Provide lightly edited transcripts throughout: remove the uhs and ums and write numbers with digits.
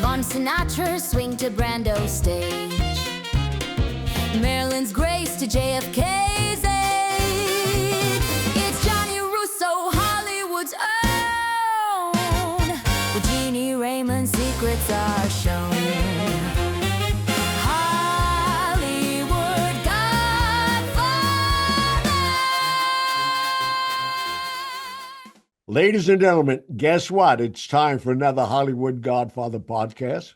Von Sinatra swing to Brando stage. Marilyn's grace to JFK's aid. It's Johnny Russo, Hollywood's own. The Jeannie Raymond secrets are shown. Hollywood Godfather. Ladies and gentlemen, guess what? It's time for another Hollywood Godfather podcast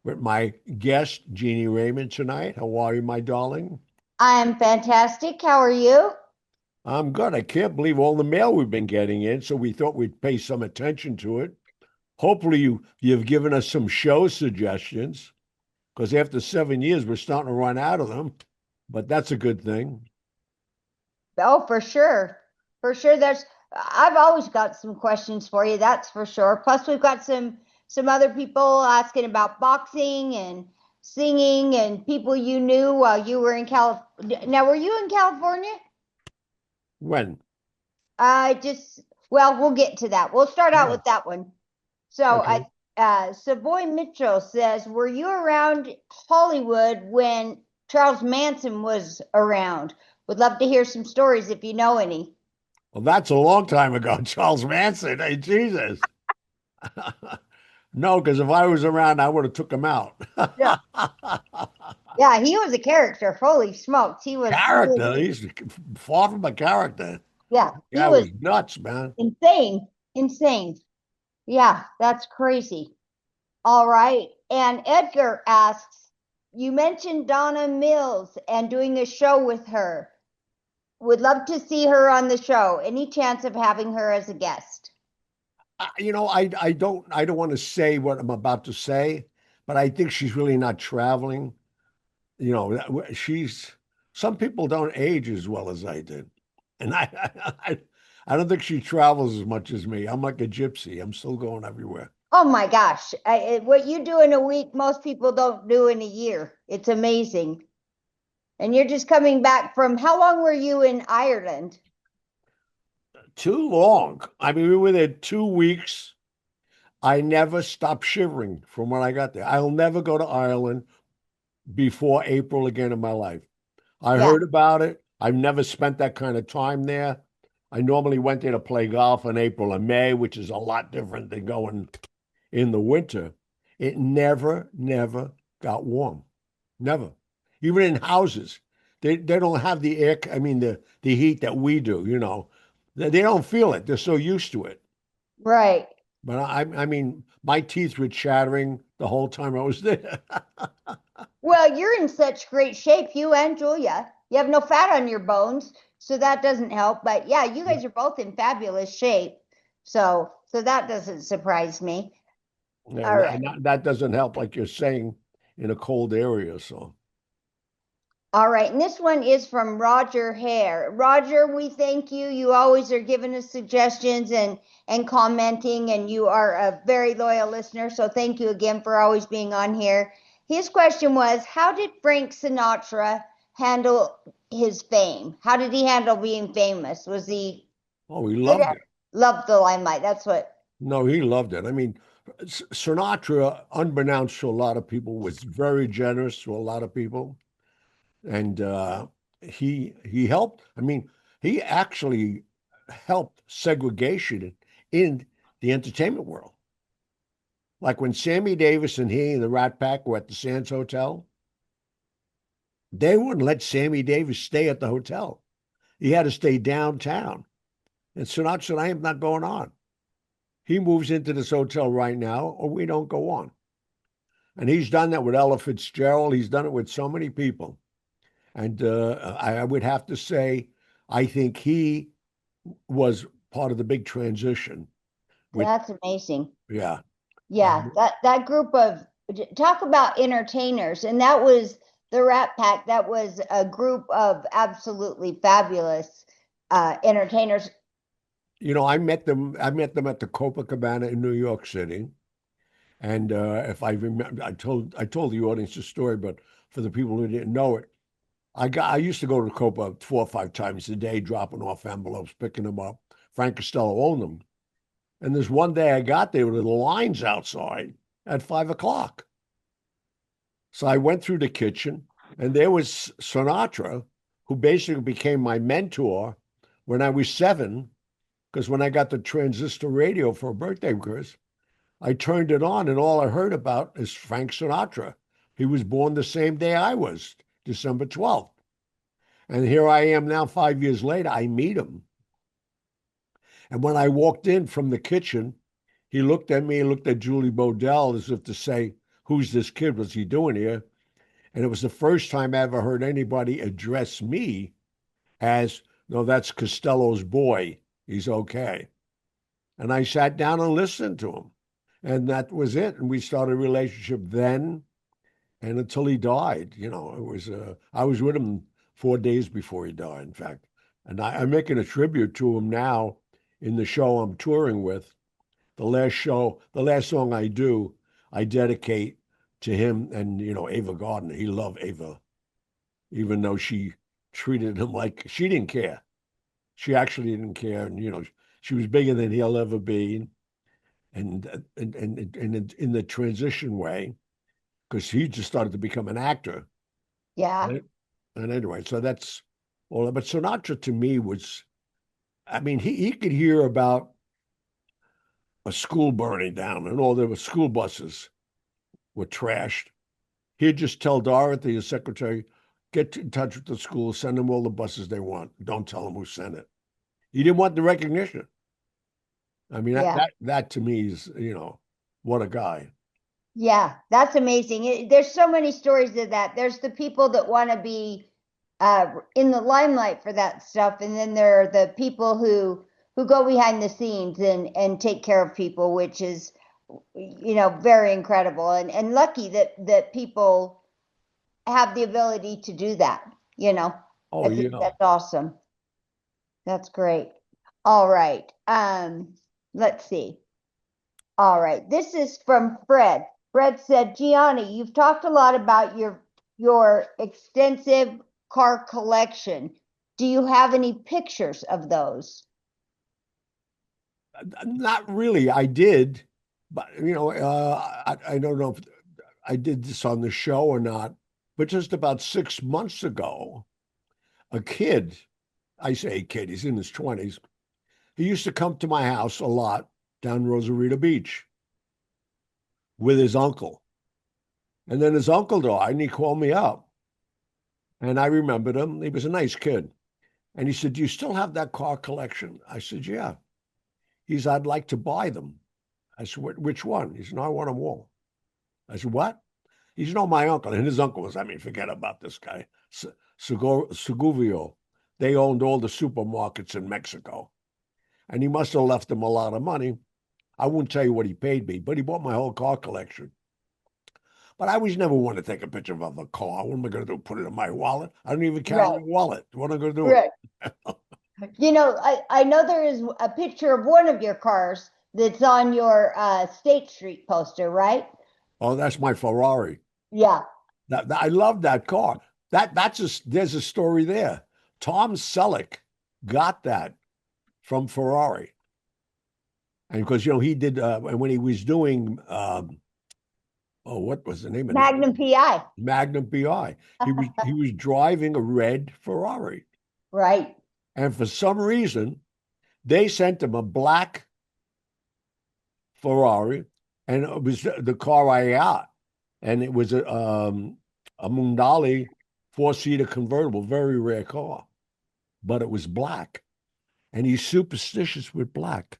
with my guest, Jeannie Raymond, tonight. How are you, my darling? I'm fantastic. How are you? I'm good. I can't believe all the mail we've been getting in, so we thought we'd pay some attention to it. Hopefully you've given us some show suggestions, because after 7 years, we're starting to run out of them, but that's a good thing. Oh, for sure. For sure. I've always got some questions for you, that's for sure. Plus, we've got some other people asking about boxing and singing and people you knew while you were in California. Now, were you in California? When? We'll get to that. We'll start out with that one. So, Okay. Savoy Mitchell says, were you around Hollywood when Charles Manson was around? Would love to hear some stories if you know any. Well, that's a long time ago, Charles Manson. Hey, Jesus. No, because if I was around, I would have took him out. Yeah. Yeah, he was a character. Holy smokes. He was Character. He's far from a character. Yeah, he That was was nuts, man. insane. Yeah, that's crazy. All right. And Edgar asks, you mentioned Donna Mills and doing a show with her. Would love to see her on the show. Any chance of having her as a guest? I don't want to say what I'm about to say, but I think she's really not traveling. Some people don't age as well as I did. And I don't think she travels as much as me. I'm like a gypsy. I'm still going everywhere. Oh my gosh. What you do in a week, most people don't do in a year. It's amazing. And you're just coming back from, how long were you in Ireland? Too long. I mean, we were there 2 weeks. I never stopped shivering from when I got there. I'll never go to Ireland before April again in my life. I heard about it. I've never spent that kind of time there. I normally went there to play golf in April and May, which is a lot different than going in the winter. It never got warm. Never. Even in houses. They don't have the air, the heat that we do, They don't feel it. They're so used to it. Right. But I mean, my teeth were chattering the whole time I was there. Well, you're in such great shape, you and Julia. You have no fat on your bones, so that doesn't help. But yeah, you guys are both in fabulous shape. So that doesn't surprise me. Yeah, All right. that doesn't help, like you're saying, in a cold area. So. All right, and this one is from Roger Hare. Roger, we thank you. You always are giving us suggestions and commenting, and you are a very loyal listener. So thank you again for always being on here. His question was, how did Frank Sinatra handle his fame? How did he handle being famous? Was he? Oh, he loved it. Loved the limelight. That's what. No, he loved it. I mean, Sinatra, unbeknownst to a lot of people, was very generous to a lot of people. And he helped. I mean, he actually helped segregation in the entertainment world. Like when Sammy Davis and he and the Rat Pack were at the Sands Hotel, they wouldn't let Sammy Davis stay at the hotel. He had to stay downtown. And Sinatra said, I am not going on. He moves into this hotel right now, or we don't go on. And he's done that with Ella Fitzgerald. He's done it with so many people. And I would have to say, I think he was part of the big transition. That's amazing. Yeah. Yeah, that group of, talk about entertainers. And that was the Rat Pack. That was a group of absolutely fabulous entertainers. I met them at the Copacabana in New York City. And if I remember, I told the audience the story, but for the people who didn't know it, I used to go to Copa 4 or 5 times a day, dropping off envelopes, picking them up. Frank Costello owned them. And there's one day I got there with the lines outside. at 5 o'clock. So I went through the kitchen, and there was Sinatra, who basically became my mentor when I was 7, because when I got the transistor radio for a birthday, Chris, I turned it on, and all I heard about is Frank Sinatra. He was born the same day I was, December 12th. And here I am now, 5 years later, I meet him. And when I walked in from the kitchen, he looked at me and looked at Julie Bodell as if to say, who's this kid? What's he doing here? And it was the first time I ever heard anybody address me as, no, that's Costello's boy. He's okay. And I sat down and listened to him. And that was it. And we started a relationship then and until he died. You know, it was, I was with him 4 days before he died, in fact. And I'm making a tribute to him now in the show I'm touring with. The last song I do, I dedicate to him and, Ava Gardner. He loved Ava, even though she treated him like she didn't care. She actually didn't care. And, she was bigger than he'll ever be. And in the transition way, because he just started to become an actor. Yeah. And anyway, so that's all. But Sinatra to me was, I mean, he could hear about a school burning down and all the school buses were trashed. He'd just tell Dorothy, his secretary, get in touch with the school, send them all the buses they want. Don't tell them who sent it. He didn't want the recognition. I mean, that to me is, what a guy. Yeah, that's amazing. There's so many stories of that. There's the people that want to be in the limelight for that stuff, and then there are the people who go behind the scenes and take care of people, which is, very incredible and lucky that people have the ability to do that. Oh, I think that's awesome. That's great. All right. Let's see. All right. This is from Fred. Fred said, Gianni, you've talked a lot about your extensive car collection. Do you have any pictures of those? Not really. I did, but I don't know if I did this on the show or not, but just about 6 months ago, a kid, I say kid, he's in his 20s. He used to come to my house a lot down Rosarito Beach with his uncle. And then his uncle died and he called me up. And I remembered him. He was a nice kid. And he said, do you still have that car collection? I said, yeah. He said, I'd like to buy them. I said, which one? He said, no, I want them all. I said, what? He said, no, my uncle. And his uncle was, forget about this guy. Seguvio. They owned all the supermarkets in Mexico. And he must have left them a lot of money. I wouldn't tell you what he paid me, but he bought my whole car collection. But I always never want to take a picture of a car. What am I going to do? Put it in my wallet? I don't even carry a wallet. What am I going to do? Right. I know there is a picture of one of your cars that's on your State Street poster, right? Oh, that's my Ferrari. Yeah. I love that car. There's a story there. Tom Selleck got that from Ferrari. And because, he did, when he was doing, what was the name of it? Magnum PI. Magnum PI. He was driving a red Ferrari. Right. And for some reason, they sent him a black Ferrari, and it was the car I got. And it was a Mundali 4-seater convertible, very rare car. But it was black. And he's superstitious with black.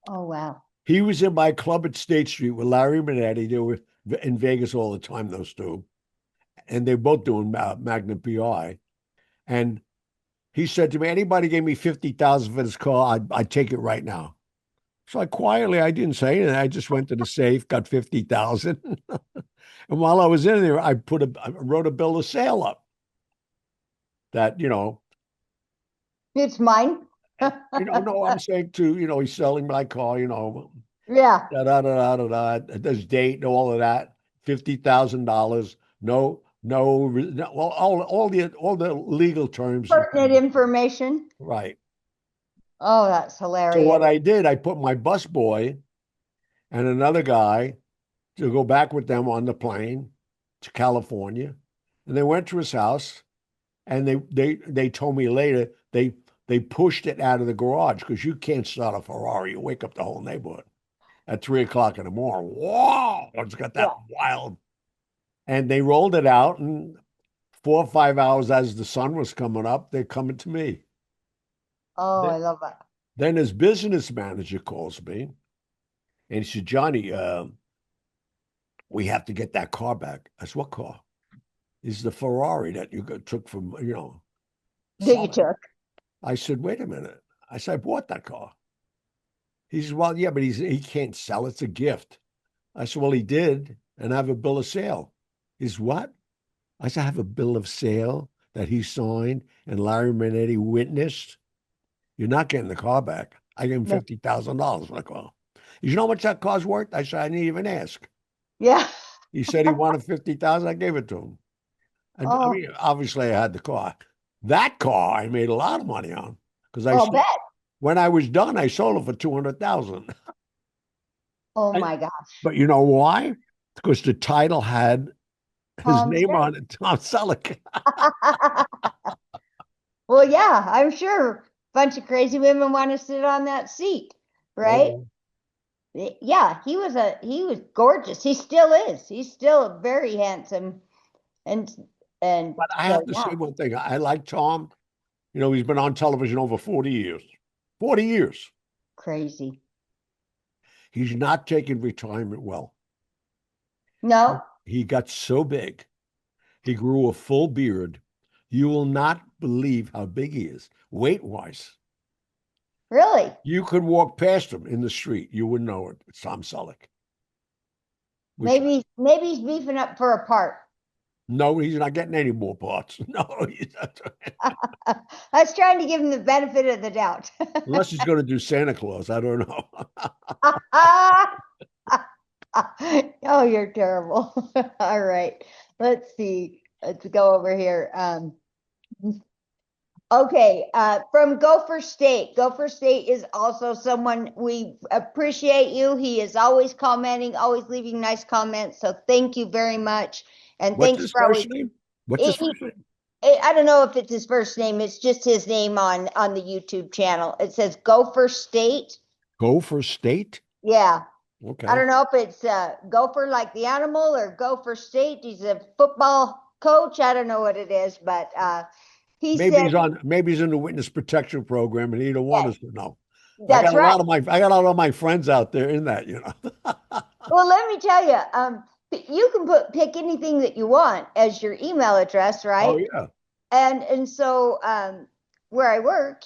Oh, wow. He was in my club at State Street with Larry Minetti. They were in Vegas all the time, those two. And they're both doing Magnum PI. And he said to me, anybody gave me $50,000 for this car, I'd take it right now. So I didn't say anything. I just went to the safe, got $50,000. And while I was in there, I wrote a bill of sale up that, It's mine. No, I'm saying too, he's selling my car, Yeah. There's date and all of that, $50,000. No, well, all the legal terms. Pertinent information. Right. Oh, that's hilarious. So what I did, I put my busboy and another guy to go back with them on the plane to California. And they went to his house, and they told me later they pushed it out of the garage because you can't start a Ferrari. You wake up the whole neighborhood at 3 o'clock in the morning. Whoa, it's got that wild. And they rolled it out, and 4 or 5 hours as the sun was coming up, they're coming to me. Oh, I love that. Then his business manager calls me, and he said, Johnny, we have to get that car back. I said, what car? Is the Ferrari that you took from, That you took. I said, wait a minute. I said, I bought that car. He says, well, yeah, but he can't sell. It's a gift. I said, well, he did, and I have a bill of sale. He says, what? I said, I have a bill of sale that he signed and Larry Manetti witnessed. You're not getting the car back. I gave him $50,000 for the car. You know how much that car's worth? I said, I didn't even ask. Yeah. He said he wanted $50,000. I gave it to him. I mean, obviously I had the car. That car I made a lot of money on because bet. When I was done, I sold it for $200,000. Oh my gosh. But you know why? Because the title had his name on it, Tom Selleck. Well, yeah, I'm sure a bunch of crazy women want to sit on that seat, right? Oh. Yeah, he was gorgeous. He still is. He's still very handsome, and But I have to say one thing. I like Tom. He's been on television over 40 years. 40 years. Crazy. He's not taking retirement well. No. He got so big. He grew a full beard. You will not believe how big he is, weight-wise. Really? You could walk past him in the street. You wouldn't know it. It's Tom Selleck. Maybe he's beefing up for a part. No, he's not getting any more parts. No, he's not. I was trying to give him the benefit of the doubt. Unless he's going to do Santa Claus. I don't know. Oh, you're terrible. All right. Let's see. Let's go over here. Okay. From Gopher State. Gopher State is also someone we appreciate you. He is always commenting, always leaving nice comments. So thank you very much. And What's thanks his for first always. name? What's his first name? I don't know if it's his first name. It's just his name on the YouTube channel. It says Gopher State. Gopher State? Yeah. Okay. I don't know if it's Gopher like the animal or Gopher State. He's a football coach. I don't know what it is, but maybe he's in the witness protection program and he don't want us to know. That's right. I got a lot of my friends out there in that, Well, let me tell you, you can pick anything that you want as your email address, right? Oh yeah. And so where I work,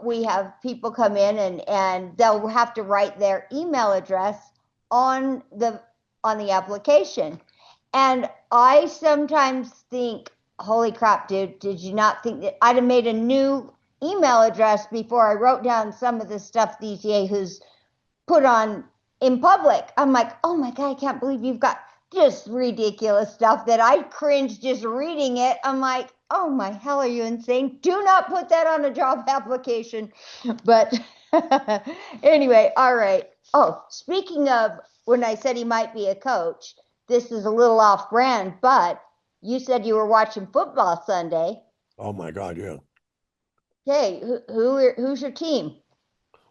we have people come in and they'll have to write their email address on the application. And I sometimes think, holy crap, dude, did you not think that I'd have made a new email address before I wrote down some of the stuff these yahoos put on in public? I'm like, oh my God, I can't believe you've got just ridiculous stuff that I cringe just reading it. I'm like, oh my hell, are you insane? Do not put that on a job application. But anyway, all right. Oh, speaking of when I said he might be a coach, this is a little off brand, but you said you were watching football Sunday. Oh my God, yeah. Okay, who's your team?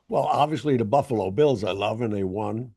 Well, obviously the Buffalo Bills I love, and they won.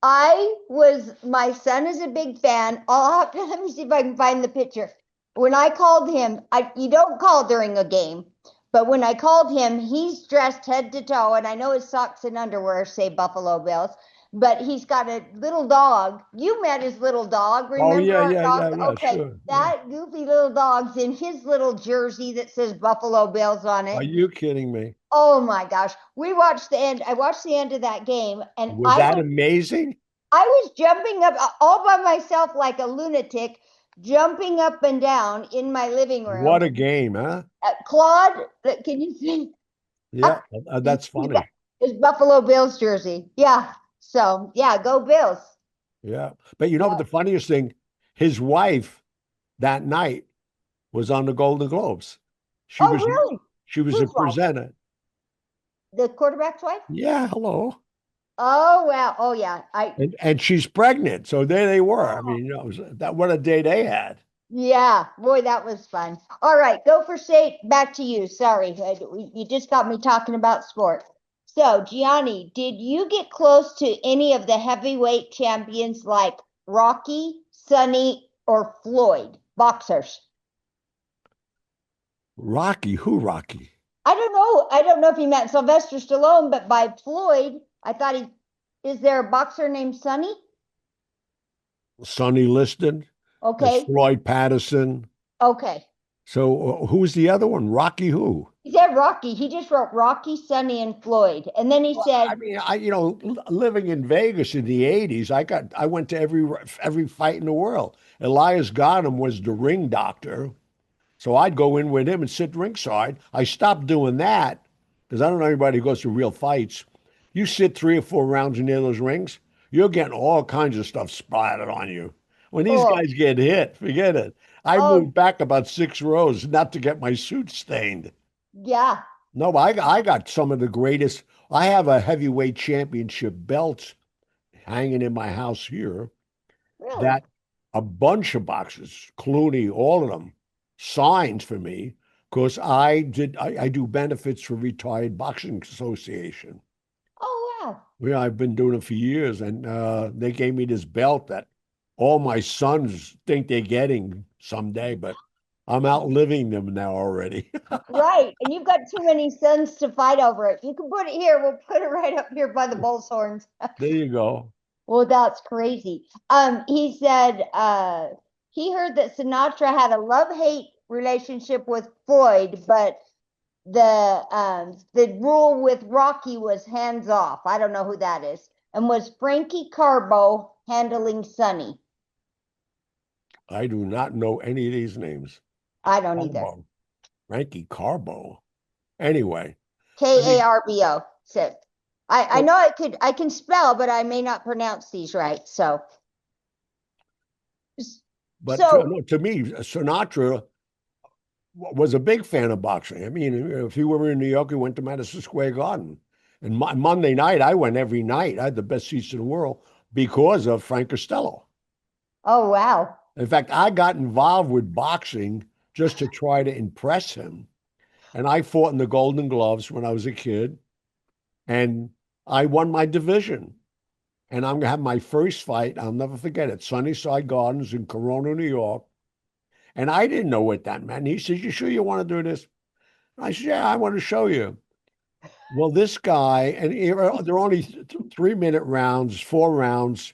My son is a big fan. Let me see if I can find the picture. When I called him, you don't call during a game, but when I called him, he's dressed head to toe, and I know his socks and underwear say Buffalo Bills, but he's got a little dog. You met his little dog, remember? Oh, yeah, dog? yeah, okay, sure. that goofy little dog's in his little jersey that says Buffalo Bills on it. Are you kidding me? Oh my gosh. I watched the end of that game, and Was that amazing? I was jumping up all by myself like a lunatic, jumping up and down in my living room. What a game, huh? Claude, can you see? Yeah, that's funny. His Buffalo Bills jersey. Yeah. So, yeah, go Bills. Yeah. But what the funniest thing, his wife that night was on the Golden Globes. Really? She was a presenter. The quarterback's wife? Yeah, hello. Oh, wow. Oh, yeah. And she's pregnant. So there they were. I Oh, mean, that what a day they had. yeah. Boy, that was fun. All right. Go for state. Back to you. Sorry. You just got me talking about sport. So, Gianni, did you get close to any of the heavyweight champions like Rocky, Sonny, or Floyd, boxers? Rocky, who Rocky? I don't know. I don't know if he meant Sylvester Stallone, but by Floyd, I thought is there a boxer named Sonny? Sonny Liston. There's Okay. Floyd Patterson. Okay. So who's the other one? Rocky who? He said Rocky. He just wrote Rocky, Sonny, and Floyd. And then he Well, I said, mean, living in Vegas in the '80s, I went to every fight in the world. Elias Ghanem was the ring doctor, so I'd go in with him and sit ringside. I stopped doing that because I don't know anybody who goes to real fights. You sit 3 or 4 rounds near those rings, you're getting all kinds of stuff splattered on you. When these oh, guys get hit, forget it. I oh, moved back about 6 rows not to get my suit stained. yeah. No, I got some of the greatest. I have a heavyweight championship belt hanging in my house here Really? that a bunch of boxers, Clooney, all of them, signed for me because I do benefits for Retired Boxing Association. Oh, wow. Yeah, I've been doing it for years, and they gave me this belt that all my sons think they're getting someday, but I'm outliving them now already. Right. And you've got too many sons to fight over it. You can put it here. We'll put it right up here by the bull's horns. There you go. Well, that's crazy. He said he heard that Sinatra had a love-hate relationship with Floyd, but the rule with Rocky was hands off. I don't know who that is. And was Frankie Carbo handling Sonny? I do not know any of these names. I don't either. Carbo, Frankie Carbo. Anyway, I mean, Karbo. So I so, know I can spell, but I may not pronounce these right. So but so no, to me, Sinatra was a big fan of boxing. I mean, if he were in New York, he went to Madison Square Garden. And Monday night, I went every night. I had the best seats in the world because of Frank Costello. oh wow. In fact, I got involved with boxing just to try to impress him. And I fought in the Golden Gloves when I was a kid, and I won my division. And I'm gonna have my first fight. I'll never forget it. Sunnyside Gardens in Corona, New York. And I didn't know what that meant. He says, "You sure you want to do this?" I said, "Yeah, I want to show you." Well, this guy, and they're only 3 minute rounds, 4 rounds.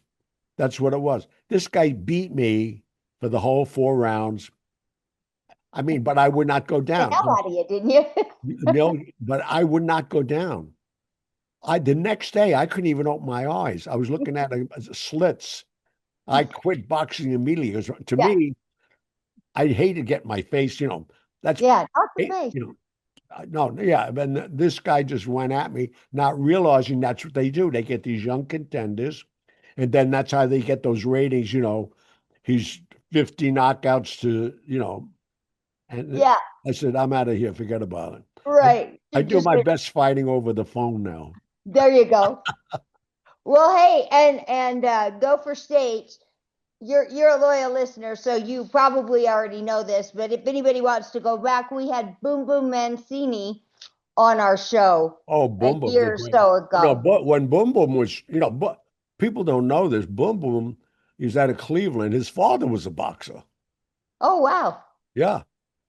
That's what it was. This guy beat me for the whole 4 rounds. I mean, but I would not go The down. hell out of you, didn't you? No, but I would not go down. The next day I couldn't even open my eyes. I was looking at slits. I quit boxing immediately because to Yeah, me, I hated getting my face. That's yeah, not the face. no, yeah. But this guy just went at me, not realizing that's what they do. They get these young contenders, and then that's how they get those ratings. He's 50 knockouts to. And Yeah, I said, I'm out of here. Forget about it. right. I You do just my best fighting over the phone now. there you go. Well, hey, and Gopher States, you're a loyal listener, so you probably already know this. But if anybody wants to go back, we had Boom Boom Mancini on our show Oh, a Boom Boom's a year or great. so No, ago. but when Boom Boom was, but people don't know this. Boom Boom, he's out of Cleveland. His father was a boxer. Oh wow, Yeah,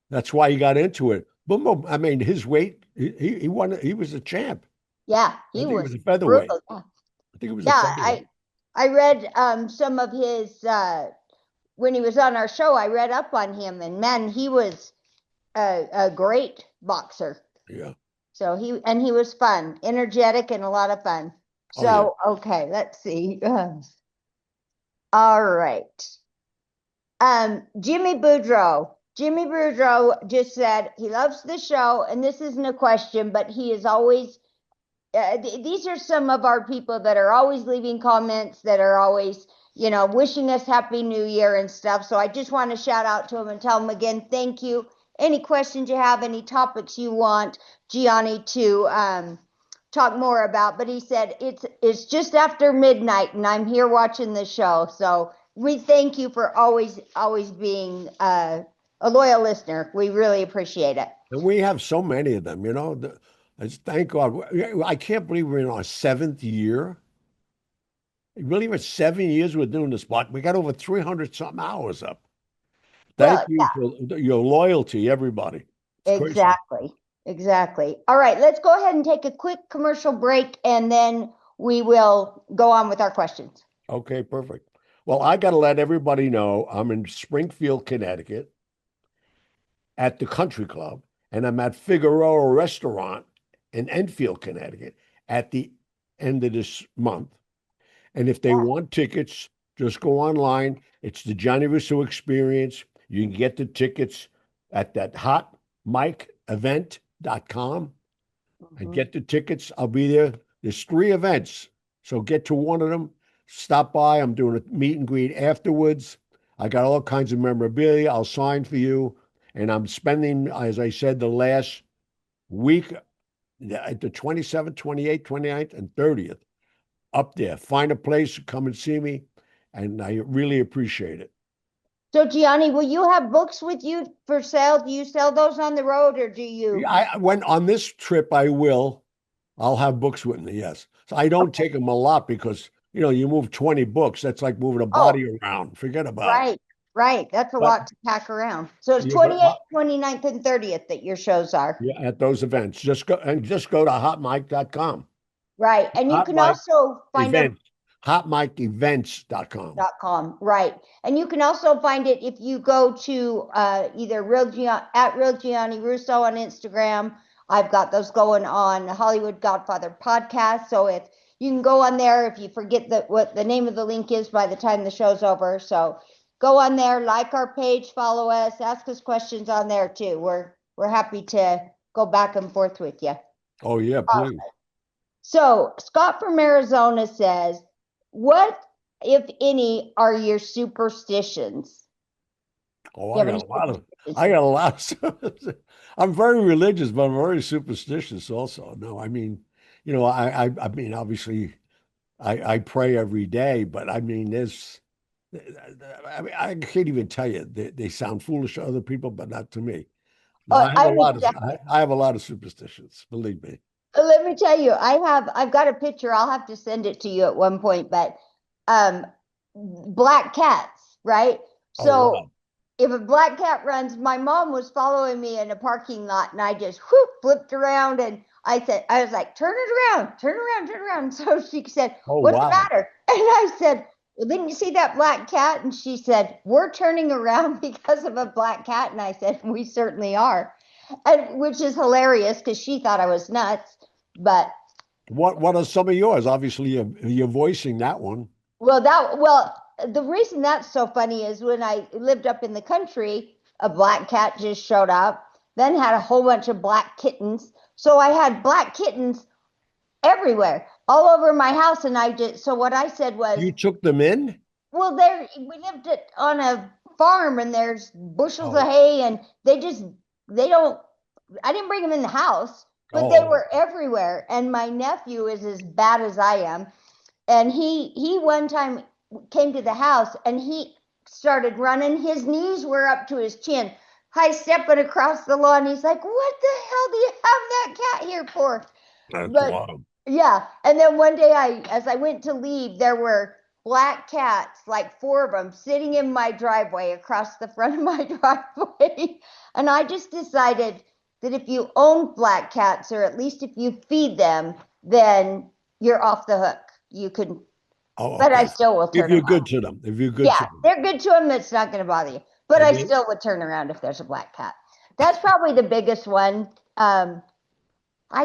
that's why he got into it. Boom Boom, I mean, his weight, he won. He was a champ. yeah, I he think he was was a featherweight. brutal. Yeah, I think he was a yeah. featherweight. I read some of his when he was on our show. I read up on him, and man, he was a great boxer. Yeah. So he was fun, energetic, and a lot of fun. Oh yeah. So okay, let's see. All right. Jimmy Boudreau. Jimmy Boudreau just said he loves the show, and this isn't a question, but he is always. These are some of our people that are always leaving comments, that are always, wishing us Happy New Year and stuff. So I just want to shout out to him and tell him again, thank you. Any questions you have, any topics you want Gianni talk more about, but he said it's just after midnight and I'm here watching the show. So we thank you for always being a loyal listener. We really appreciate it. And we have so many of them, thank God. I can't believe we're in our 7th year. You really, for 7 years we're doing this, but we got over 300 something hours up. Thank Well, you for your loyalty, everybody. It's crazy. Exactly. All right, let's go ahead and take a quick commercial break and then we will go on with our questions. Okay, perfect. Well, I got to let everybody know I'm in Springfield, Connecticut at the Country Club, and I'm at Figueroa Restaurant in Enfield, Connecticut at the end of this month. And if they want tickets, just go online. It's the Johnny Russo Experience. You can get the tickets at that hotmicevent.com and get the tickets. I'll be there. There's 3 events. So get to one of them. Stop by. I'm doing a meet and greet afterwards. I got all kinds of memorabilia. I'll sign for you. And I'm spending, as I said, the last week, the 27th, 28th, 29th, and 30th up there. Find a place, come and see me. And I really appreciate it. So Gianni, will you have books with you for sale? Do you sell those on the road or do you? I went on this trip. I'll have books with me. Yes. So I don't take them a lot because, you move 20 books. That's like moving a body around. Forget about it. Right. That's a lot to pack around. So it's 28th, 29th, and 30th that your shows are. Yeah, at those events. Just go to hotmic.com. Right. And you can also find it. hotmicevents.com. Right. And you can also find it if you go to either Real Gianni Russo on Instagram. I've got those going on Hollywood Godfather podcast. So if you can go on there, if you forget what the name of the link is by the time the show's over. So go on there, like our page, follow us, ask us questions on there too. We're happy to go back and forth with you. Oh yeah, please. So Scott from Arizona says, what, if any, are your superstitions? Oh, I got a lot of I'm very religious, but I'm very superstitious also. No, I mean, I mean, obviously I pray every day, but I mean, I can't even tell you. They sound foolish to other people, but not to me. No, I have a lot of superstitions, believe me. Let me tell you, I've got a picture. I'll have to send it to you at one point, but black cats, right? So wow. If a black cat runs, my mom was following me in a parking lot and I just flipped around and I was like, turn around. So she said, what's the matter? And I said, well, didn't you see that black cat? And she said, we're turning around because of a black cat. And I said, we certainly are. And which is hilarious because she thought I was nuts. But what are some of yours? Obviously, you're voicing that one. Well, the reason that's so funny is when I lived up in the country, a black cat just showed up, then had a whole bunch of black kittens. So I had black kittens everywhere, all over my house. And so what I said was, you took them in? Well, we lived on a farm and there's bushels of hay and I didn't bring them in the house, but they were everywhere. And my nephew is as bad as I am. And he one time came to the house and he started running. His knees were up to his chin, high stepping across the lawn. He's like, what the hell do you have that cat here for? That's wild. Yeah. And then one day as I went to leave, there were black cats, like 4 of them, sitting in my driveway across the front of my driveway. And I just decided that if you own black cats, or at least if you feed them, then you're off the hook. You can, but I still will turn if you're good to them. If you're good to them. They're good to them, it's not going to bother you. But I still would turn around if there's a black cat. That's probably the biggest one. I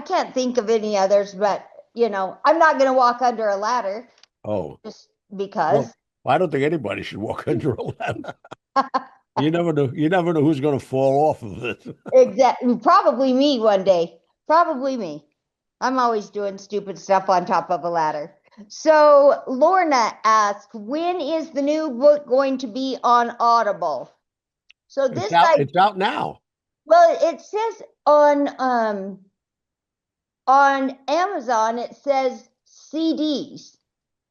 can't think of any others, but I'm not going to walk under a ladder. Oh, just because. Well, I don't think anybody should walk under a ladder. You never know. You never know who's going to fall off of it. Exactly. Probably me one day. Probably me. I'm always doing stupid stuff on top of a ladder. So Lorna asked, when is the new book going to be on Audible? So it's out now. Well, it says on on Amazon, it says CDs.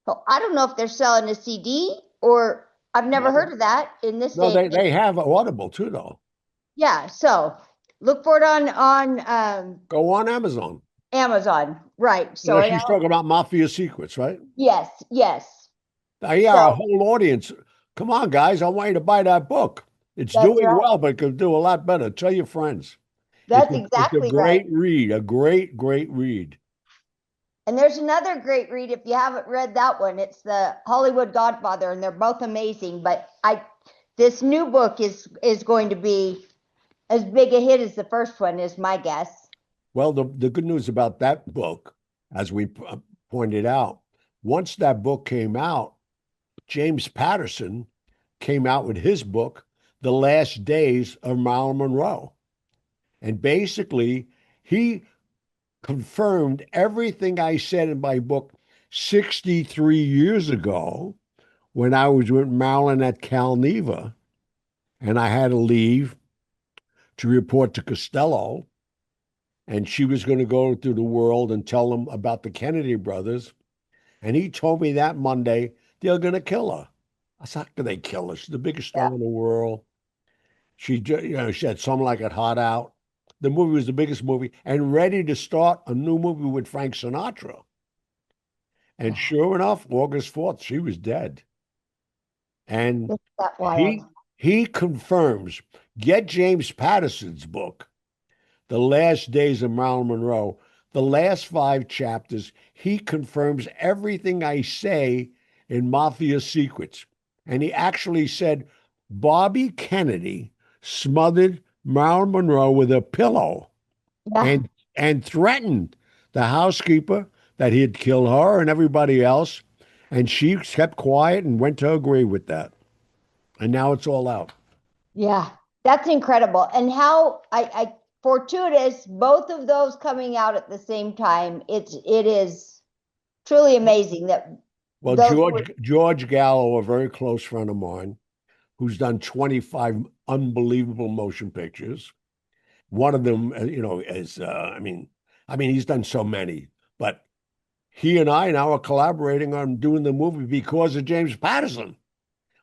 So I don't know if they're selling a CD or I've never heard of that in this No, day and age. they have Audible too, though. Yeah, so look for it on Go on Amazon. Amazon, right? So Yeah, she's talking about Mafia Secrets, right? yes, yes. Yeah, our So whole audience. Come on, guys. I want you to buy that book. It's that's doing right. well, but it could do a lot better. Tell your friends. That's It's a exactly right. great read, a great read. And there's another great read if you haven't read that one. It's the Hollywood Godfather, and they're both amazing. But this new book is going to be as big a hit as the first one, is my guess. Well, the good news about that book, as we pointed out, once that book came out, James Patterson came out with his book, The Last Days of Marilyn Monroe. And basically, he confirmed everything I said in my book 63 years ago when I was with Marilyn at Calneva and I had to leave to report to Costello. And she was going to go through the world and tell them about the Kennedy brothers. And he told me that Monday they're going to kill her. I said, how can they kill her? She's the biggest star Yeah. in the world. She had Something Like It Hot Out. The movie was the biggest movie and ready to start a new movie with Frank Sinatra. And sure enough, August 4th, she was dead. And Isn't that wild? he confirms, get James Patterson's book, The Last Days of Marilyn Monroe, the last 5 chapters, he confirms everything I say in Mafia Secrets. And he actually said Bobby Kennedy smothered Marilyn Monroe with a pillow Yeah. and threatened the housekeeper that he'd kill her and everybody else. And she kept quiet and went to agree with that. And now it's all out. Yeah, that's incredible. And how I fortuitous both of those coming out at the same time. It is truly amazing that Well, those were, George Gallo, a very close friend of mine, who's done 25 unbelievable motion pictures. One of them, is he's done so many, but he and I now are collaborating on doing the movie because of James Patterson,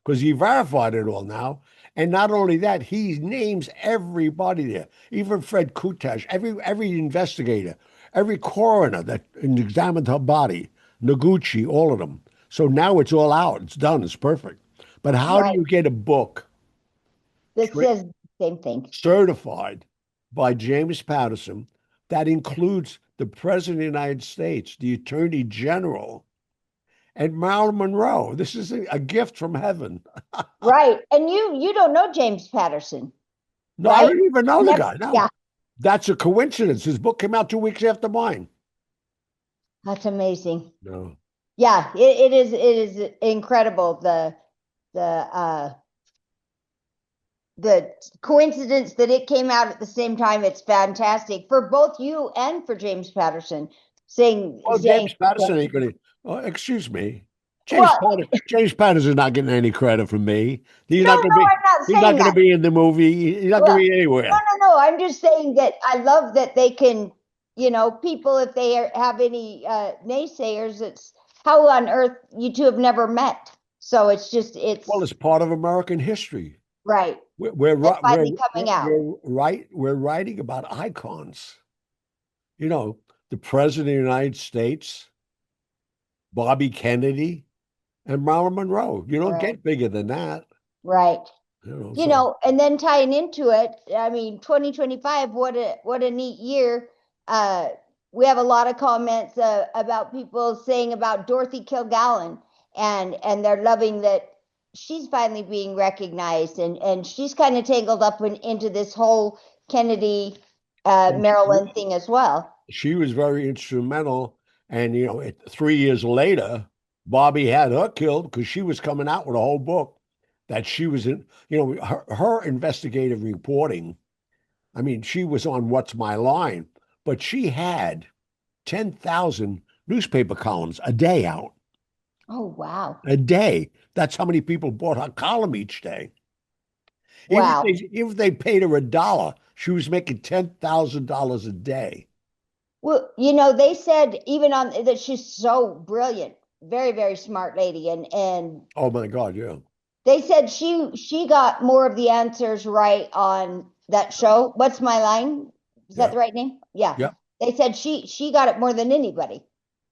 because he verified it all now. And not only that, he names everybody there, even Fred Kutash, every investigator, every coroner that examined her body, Noguchi, all of them. So now it's all out. It's done. It's perfect. But how do right. you get a book That says the same thing. certified by James Patterson that includes the President of the United States, the Attorney General, and Marilyn Monroe? This is a gift from heaven. Right. And you don't know James Patterson. No, I Right? don't even know the Never- guy. No. Yeah, That's a coincidence. His book came out 2 weeks after mine. that's amazing. No. Yeah, it is incredible the coincidence that it came out at the same time. It's fantastic for both you and for James Patterson saying Well, saying James Patterson ain't going to. Oh, excuse me. Well, James Patterson's not getting any credit from me. He's no, not going no, to be. I'm not He's saying not going to that. be in the movie. He's not Well, going to be anywhere. No. I'm just saying that I love that they can, people, if they have any naysayers, it's how on earth you two have never met. So it's Well, it's part of American history. right. We're That's finally coming out. We're writing about icons. The President of the United States, Bobby Kennedy, and Marilyn Monroe. You don't Right. get bigger than that. Right. So- And then tying into it, I mean, 2025, what a neat year. We have a lot of comments about people saying about Dorothy Kilgallen, and they're loving that she's finally being recognized, and she's kind of tangled up into this whole Kennedy Marilyn thing as well. She was very instrumental. And, 3 years later, Bobby had her killed because she was coming out with a whole book that she was in, her investigative reporting. I mean, she was on What's My Line, but she had 10,000 newspaper columns a day out. Oh, wow. A day. That's how many people bought her column each day. Wow. Even if they paid her $1, she was making $10,000 a day. Well, you know, they said even on that she's so brilliant, very, very smart lady, and Oh my God, yeah. they said she got more of the answers right on that show. What's My Line? Is that Yeah. the right name? Yeah. Yeah. They said she got it more than anybody.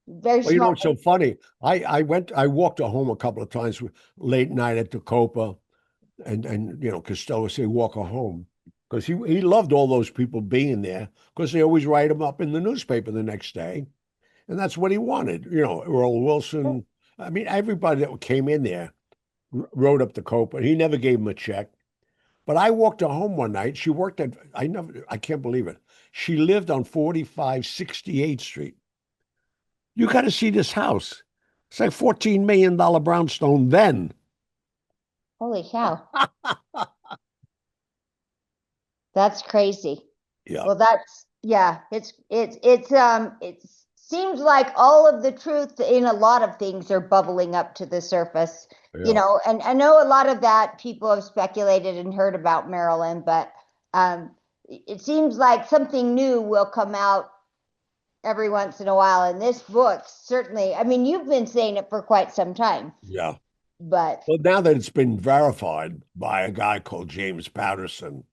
Very Well, you know, smart it's so funny. I walked her home a couple of times late night at the Copa, and you know, Costello would say walk her home because he loved all those people being there because they always write him up in the newspaper the next day, and that's what he wanted. You know, Earl lady. Wilson. I mean, everybody that came in there wrote up the Copa. He never gave him a check. But I walked her home one night. She worked at I can't believe it. She lived on 4568th Street. You got to see this house. It's like $14 million brownstone then. Holy cow. That's crazy. Yeah. Well, that's yeah, it seems like all of the truth in a lot of things are bubbling up to the surface, you Yeah. know, and I know a lot of that people have speculated and heard about Marilyn, but it seems like something new will come out every once in a while. And this book certainly, I mean, you've been saying it for quite some time, Yeah. but Well, now that it's been verified by a guy called James Patterson,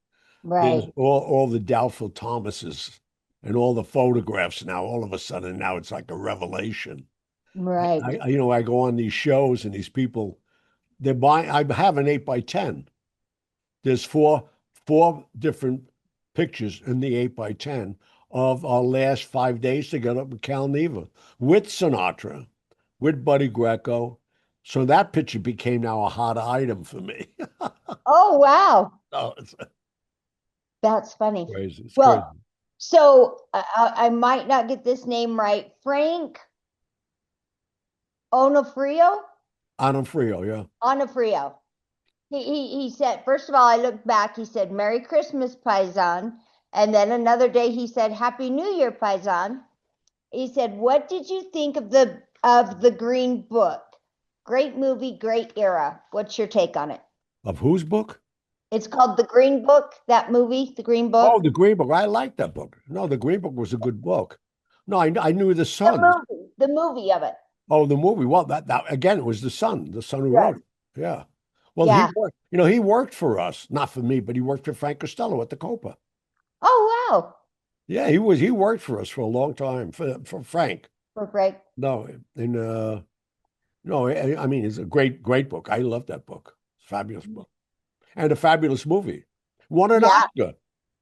there's right, all the doubtful Thomases and all the photographs now. All of a sudden, now it's like a revelation. right. You know, I go on these shows and these people, they're buying. I have an 8x10. There's four different pictures in the 8x10 of our last 5 days together with Cal Neva, with Sinatra, with Buddy Greco. So that picture became now a hot item for me. Oh, wow. Oh, it's That's funny. crazy. It's crazy. Well, so I might not get this name right. Frank Onofrio? Anafrio, yeah. Onofrio. He said, first of all, I looked back, he said, Merry Christmas, Paisan. And then another day he said, Happy New Year, Paisan. He said, What did you think of the Green Book? Great movie, great era. What's your take on it? Of whose book? It's called The Green Book, that movie, The Green Oh, Book. the Green Book. I like that book. No, the Green Book was a good book. No, I knew the son. The movie of it. Oh, the movie. Well, that again, it was the son who Right. wrote it. Yeah. Well, he Yeah. worked, you know, he worked for us, not for me, but he worked for Frank Costello at the Copa. Oh, wow. Yeah, he worked for us for a long time for Frank. For Greg. No, and no, I mean, it's a great book. I love that book. Fabulous book. And a fabulous movie. Won an Yeah. Oscar.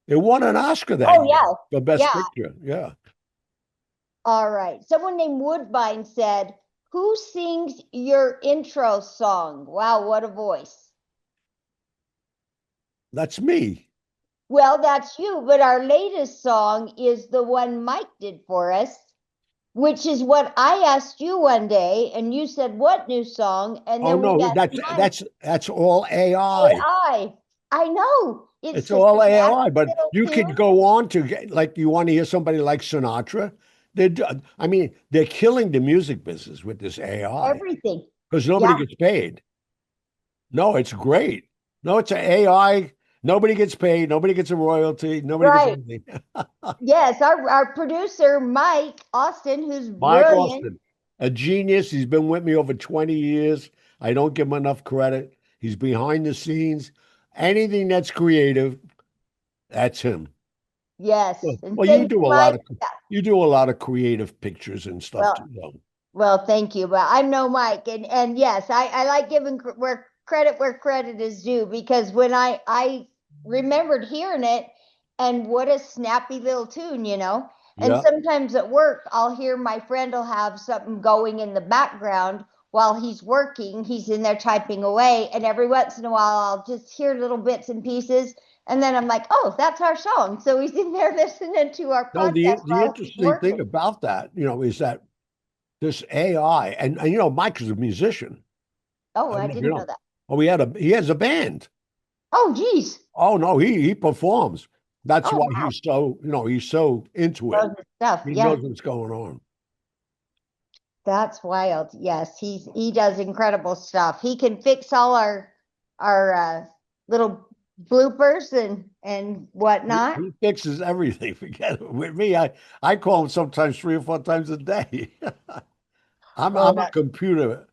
It won an Oscar that Oh, year yeah. for Best Yeah. Picture. Yeah. All right. Someone named Woodbine said, Who sings your intro song? Wow, what a voice. That's me. Well, that's you, but our latest song is the one Mike did for us, which is what I asked you one day, and you said, What new song? And Oh then we no, asked Mike. that's all AI. I know. It's It's just all a magic AI, but little you tune. could go on to get like you want to hear somebody like Sinatra. I mean, they're killing the music business with this AI Everything. because nobody Yeah. gets paid. No, it's great. No, it's an AI. Nobody gets paid. Nobody gets a royalty. Nobody gets Right. anything. Yes, our producer, Mike Austin, who's Mike brilliant. Austin, a genius. He's been with me over 20 years. I don't give him enough credit. He's behind the scenes. Anything that's creative, that's him. Yes. And Well, thank you, Mike. Yeah. you do a lot of creative pictures and stuff Well, too. Though. well, thank you. But I know Mike, and yes, I like giving where credit is due, because when I remembered hearing it, and what a snappy little tune, you know. And Yeah. sometimes at work, I'll hear my friend will have something going in the background while he's working. He's in there typing away, and every once in a while, I'll just hear little bits and pieces. And then I'm like, oh, that's our song. So he's in there listening to our No, podcast the while he's interesting thing working. about that, you know, is that this AI, and you know, Mike is a musician. Oh, I don't I know if you didn't know know. that. Oh, he has a band. Oh, geez. Oh no, he performs. That's Oh, why wow. he's so, you know, he's so into it. Knows his stuff. He Yeah, knows what's going on. that's wild. Yes, he does incredible stuff. He can fix all our little bloopers and whatnot. He fixes everything. Forget it. With me, I call him sometimes 3 or 4 times a day. Oh, I'm a that computer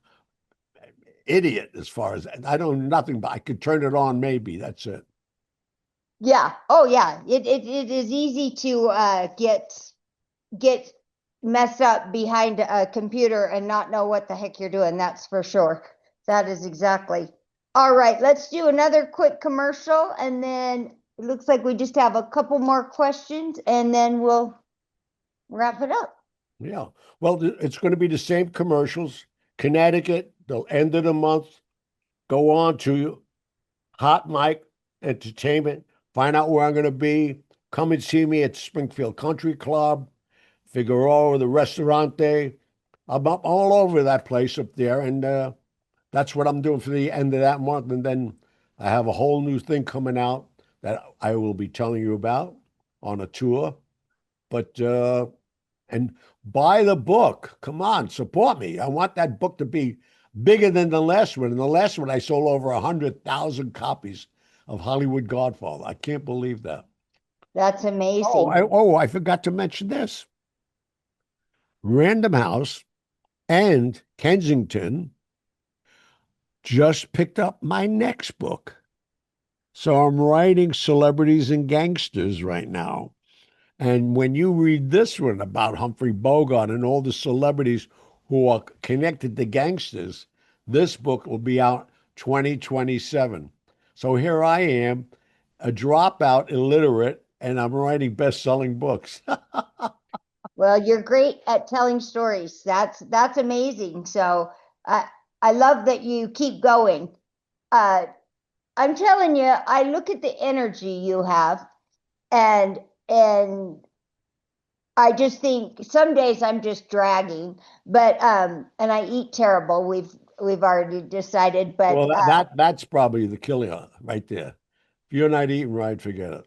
idiot as far as I don't know nothing, but I could turn it on maybe. That's it. yeah. Oh yeah. It is easy to get messed up behind a computer and not know what the heck you're doing. That's for sure. That is exactly. All right, let's do another quick commercial and then it looks like we just have a couple more questions and then we'll wrap it up. Yeah. Well, it's going to be the same commercials. Connecticut, the end of the month, go on to Hot Mic Entertainment, find out where I'm going to be. Come and see me at Springfield Country Club, Figueroa, the Restaurante. I'm up all over that place up there, and that's what I'm doing for the end of that month. And then I have a whole new thing coming out that I will be telling you about on a tour. But and buy the book. Come on, support me. I want that book to be bigger than the last one. And the last one, I sold over 100,000 copies of Hollywood Godfather. I can't believe that. That's Oh, amazing. I forgot to mention this. Random House and Kensington just picked up my next book. So I'm writing celebrities and gangsters right now. And when you read this one about Humphrey Bogart and all the celebrities who are connected to gangsters, this book will be out 2027. So here I am, a dropout illiterate, and I'm writing best-selling books. Well, you're great at telling stories. That's amazing. So I love that you keep going. Uh, I'm telling you, I look at the energy you have, and I just think some days I'm just dragging, but and I eat terrible. We've already decided, but Well, that's probably the killer right there. If you're not eating right, forget it.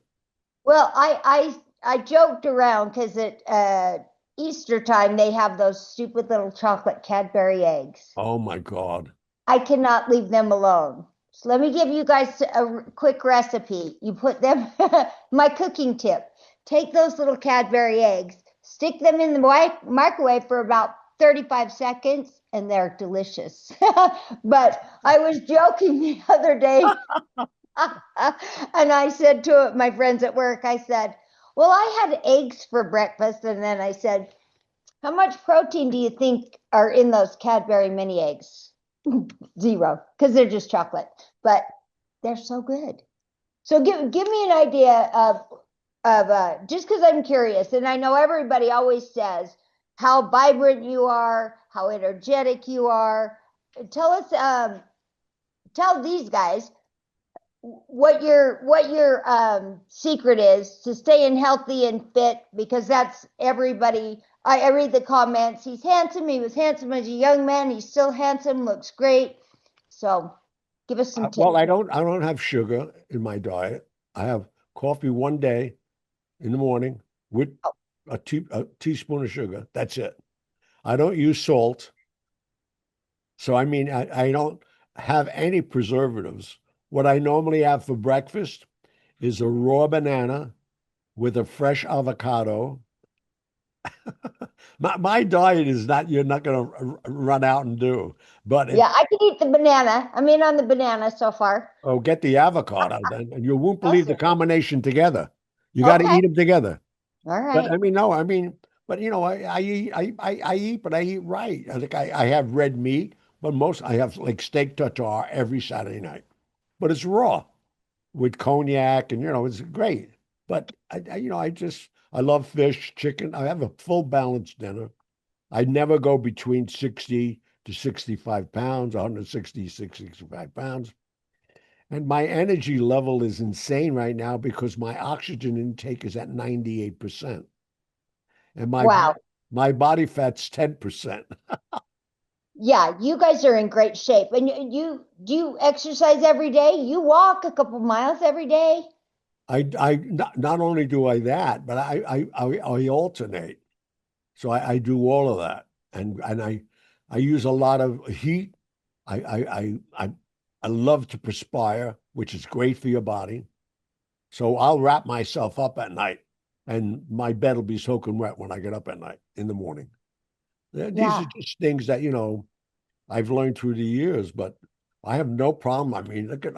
well, I joked around because at Easter time they have those stupid little chocolate Cadbury eggs. Oh my God. I cannot leave them alone. So let me give you guys a quick recipe. You put them, my cooking tip, take those little Cadbury eggs, stick them in the microwave for about 35 seconds, and they're delicious. But I was joking the other day, and I said to my friends at work, I said, well, I had eggs for breakfast. And then I said, how much protein do you think are in those Cadbury mini eggs? Zero, because they're just chocolate, but they're so good. So give me an idea of just because I'm curious, and I know everybody always says how vibrant you are, how energetic you are. Tell us, tell these guys what your secret is to staying healthy and fit, because that's everybody. I read the comments. He's handsome. He was handsome as a young man. He's still handsome. Looks great. So, give us some tips. Well, I don't have sugar in my diet. I have coffee one day in the morning with a teaspoon of sugar. That's it. I don't use salt. So I mean, I don't have any preservatives. What I normally have for breakfast is a raw banana with a fresh avocado. My diet is not you're not going to run out and do, but Yeah, I could eat the banana. I'm in on the banana so far. oh, get the avocado then, and you won't believe the Awesome. combination together. You got to Okay. eat them together. All But right. I mean, no, I mean, but I eat, I eat, but I eat right. I have red meat, but most I have like steak tartare every Saturday night, but it's raw with cognac, and it's great. But I love fish, chicken. I have a full balanced dinner. I never go between 60 to 65 pounds, 160, 65 pounds. And my energy level is insane right now because my oxygen intake is at 98%. And Wow. my body fat's 10%. Yeah, you guys are in great shape. And you do you exercise every day? You walk a couple miles every day? Not only do I that, but I alternate. So I do all of that. And I use a lot of heat. I I I I love to perspire which is great for your body. So I'll wrap myself up at night, and my bed will be soaking wet when I get up at night in the morning. These Yeah. are just things that, I've learned through the years, but I have no problem. I mean, look at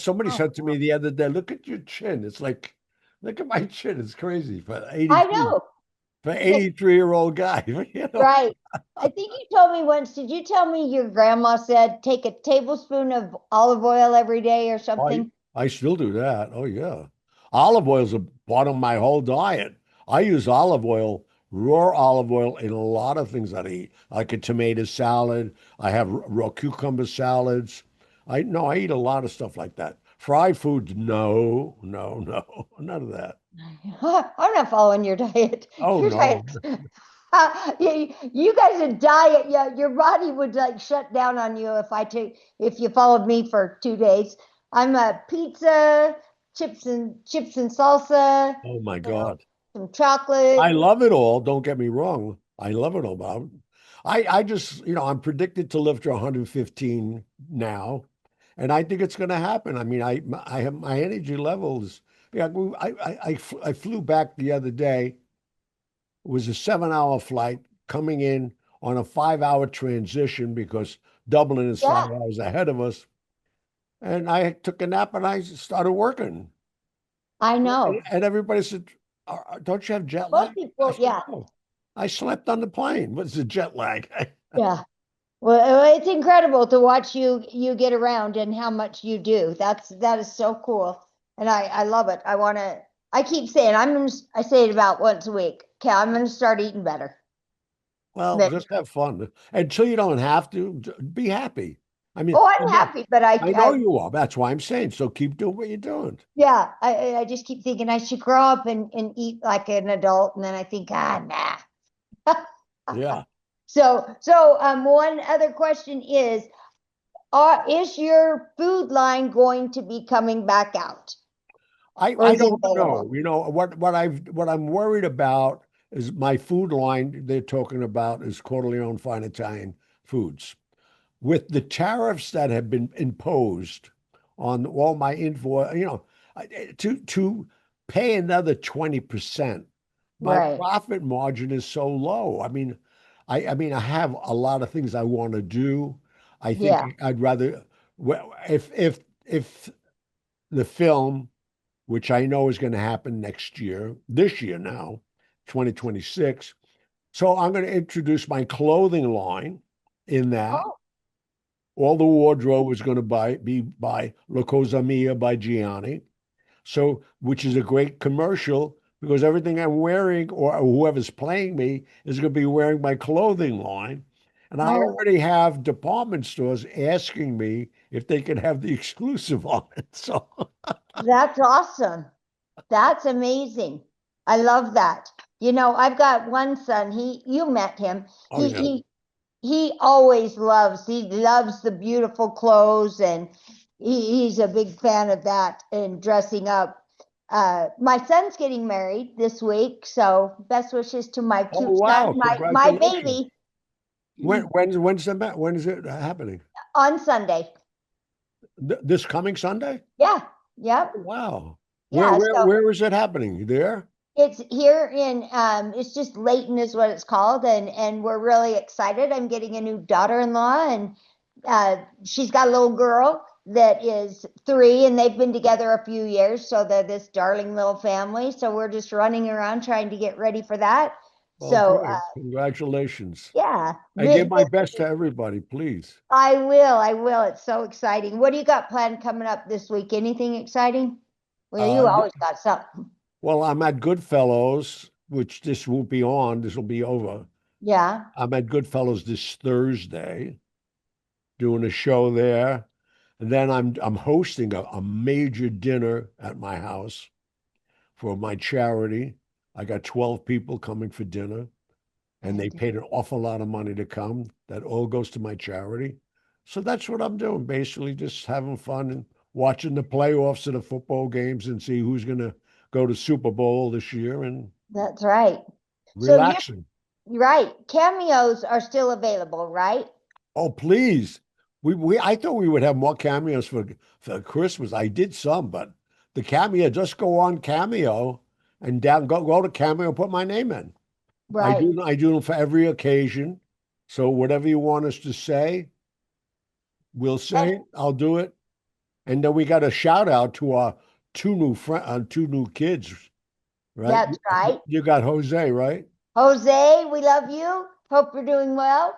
somebody Oh, said to me the other day, look at your chin. It's like, look at my chin. It's crazy I know. for 83-year-old guy, Right. I think you told me once, did you tell me your grandma said take a tablespoon of olive oil every day or I something? I still do that. Oh yeah. Olive oil is a part of my whole diet. I use olive oil, raw olive oil in a lot of things that I eat, like a tomato salad. I have raw cucumber salads. I eat a lot of stuff like that. Fried foods, no, no, no, none of that. I'm not following your diet. Oh Your no. diet. You guys would diet. Yeah, your body would like shut down on you if you followed me for 2 days. I'm a pizza, chips and salsa, Oh my you know, God. some chocolate. I love it all. Don't get me wrong. I love it all, Bob. I just, I'm predicted to live to 115 now, and I think it's going to happen. I mean, I have my energy levels. Yeah, I flew back the other day. It was a 7-hour flight coming in on a 5-hour transition because Dublin is Yeah, 5 hours ahead of us. And I took a nap and I started working. I And, know. and everybody said, don't you have jet Most lag? I people, said, yeah, no. I slept on the plane. What's the jet lag? yeah. Well, it's incredible to watch you get around and how much you do. That is so cool, and I love it. I keep saying I say it about once a week. Okay, I'm gonna start eating better. Well, But just have fun. Until you don't have to, be happy. I mean, oh, I'm happy, but I know you are. That's why I'm saying. So keep doing what you're doing. yeah, I just keep thinking I should grow up and eat like an adult, and then I think nah. Yeah. So one other question is your food line going to be coming back out, or I is it don't available? know. What I'm worried about is my food line they're talking about is Corleone Fine Italian Foods. With the tariffs that have been imposed on all my info, to pay another 20%, my Right. profit margin is so low. I have a lot of things I want to do. I think Yeah. I'd rather, well, if the film, which I know is going to happen this year now, 2026. So I'm going to introduce my clothing line in that. Oh, All the wardrobe is going to be by La Cosa Mia by Gianni. So, which is a great commercial because everything I'm wearing or whoever's playing me is going to be wearing my clothing line. And I oh, already have department stores asking me if they can have the exclusive on it. So, that's awesome. That's amazing. I love that. I've got one son. You met him. oh He yeah. he he loves the beautiful clothes, and he's a big fan of that and dressing up. My son's getting married this week, so best wishes to my Oh cute wow! son, my Congratulations. baby, When is it happening? on Sunday. This coming Sunday? Yeah, Oh, yep, wow. yeah. So Where is it happening? There? it's here it's just Layton is what it's called, and we're really excited. I'm getting a new daughter-in-law, and she's got a little girl that is 3, and they've been together a few years, so they're this darling little family. So we're just running around trying to get ready for that. Oh, So good. Congratulations. yeah, I give my best to everybody, please. I will. It's so exciting. What do you got planned coming up this week? Anything exciting? Well, you Yeah. always got something. Well, I'm at Goodfellows, which this won't be on. This will be over. Yeah. I'm at Goodfellows this Thursday, doing a show there. And then I'm hosting a major dinner at my house for my charity. I got 12 people coming for dinner, and they paid an awful lot of money to come. That all goes to my charity. So that's what I'm doing, basically just having fun and watching the playoffs of the football games and see who's going to go to Super Bowl this year and That's right. So relaxing. you're right. Cameos are still available, right? Oh, please. I thought we would have more cameos for Christmas. I did some, but the cameo, just go on Cameo and go to Cameo, put my name in. Right. I do them for every occasion. So whatever you want us to say, we'll say it. I'll do it. And then we got a shout out to our two new kids, right? That's right. You got Jose, right? Jose, we love you. Hope you're doing well.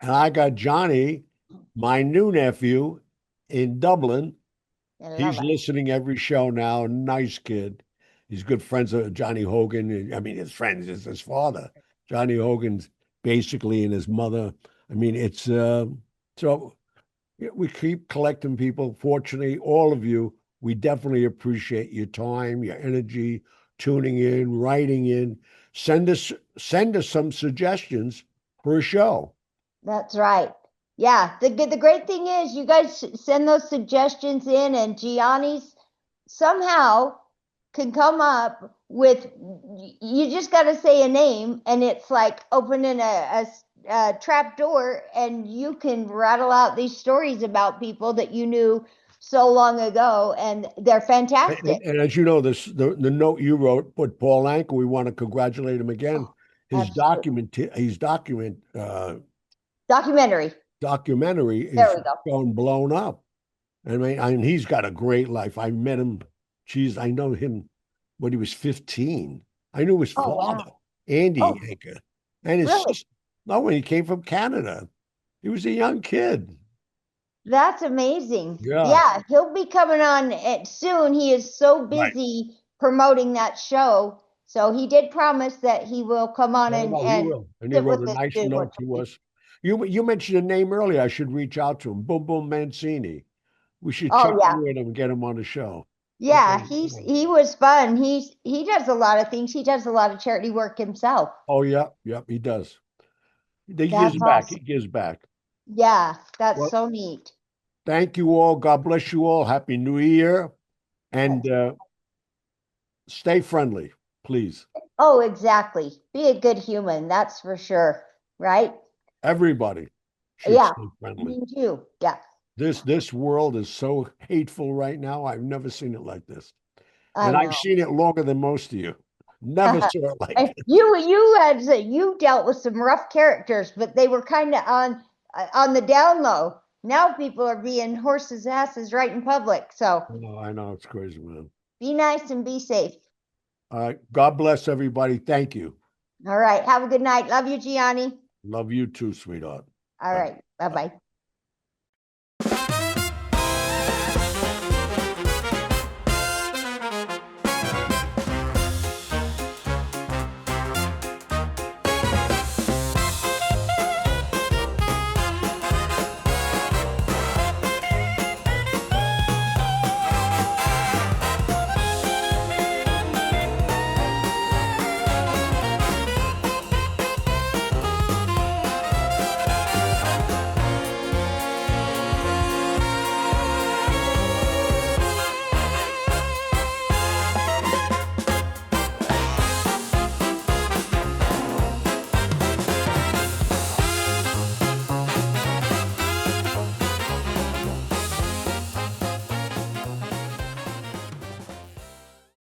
And I got Johnny, my new nephew in Dublin. I love He's it. listening every show now. Nice kid. He's good friends with Johnny Hogan. I mean, his friends is his father. Johnny Hogan's basically and his mother. I mean, it's so we keep collecting people. Fortunately, all of you, we definitely appreciate your time, your energy, tuning in, writing in. Send us some suggestions for a show. That's right. Yeah. The great thing is you guys send those suggestions in, and Gianni's somehow can come up with, you just got to say a name, and it's like opening a trap door, and you can rattle out these stories about people that you knew so long ago, and they're fantastic. And as you know, the note you wrote with Paul Anka, we want to congratulate him again. His Absolutely. documentary There is we go. going blown up. I mean, he's got a great life. I met him. Geez, I know him when he was 15. I knew his Oh, wow. father, Andy Oh, Anka, and his really? sister. No, when he came from Canada, he was a young kid. That's amazing. Yeah. Yeah, he'll be coming on soon. He is so Right. busy promoting that show. So he did promise that he will come on No, he and will. And he sit wrote with a us nice too. note to us. You mentioned a name earlier. I should reach out to him. Boom Boom Mancini. We should check Oh, yeah. in with him and get him on the show. Yeah, he was fun. He does a lot of things. He does a lot of charity work himself. Oh, yeah, yep, he does. He gives That's back. He awesome. gives back. Yeah, that's Well, so neat. thank you all. God bless you all. Happy New Year. And That's, stay friendly, please. oh, exactly. Be a good human, that's for sure. Right? Everybody should Yeah, stay friendly. me too. Yeah, This world is so hateful right now. I've never seen it like this. I And I've know. seen it longer than most of you. Never saw it like this. You dealt with some rough characters, but they were kind of on the down low. Now people are being horses' asses right in public. So Oh, I know it's crazy, man. be nice and be safe. All right. God bless everybody. Thank you. All right. Have a good night. Love you, Gianni. Love you too, sweetheart. All Bye. right. Bye Bye. bye.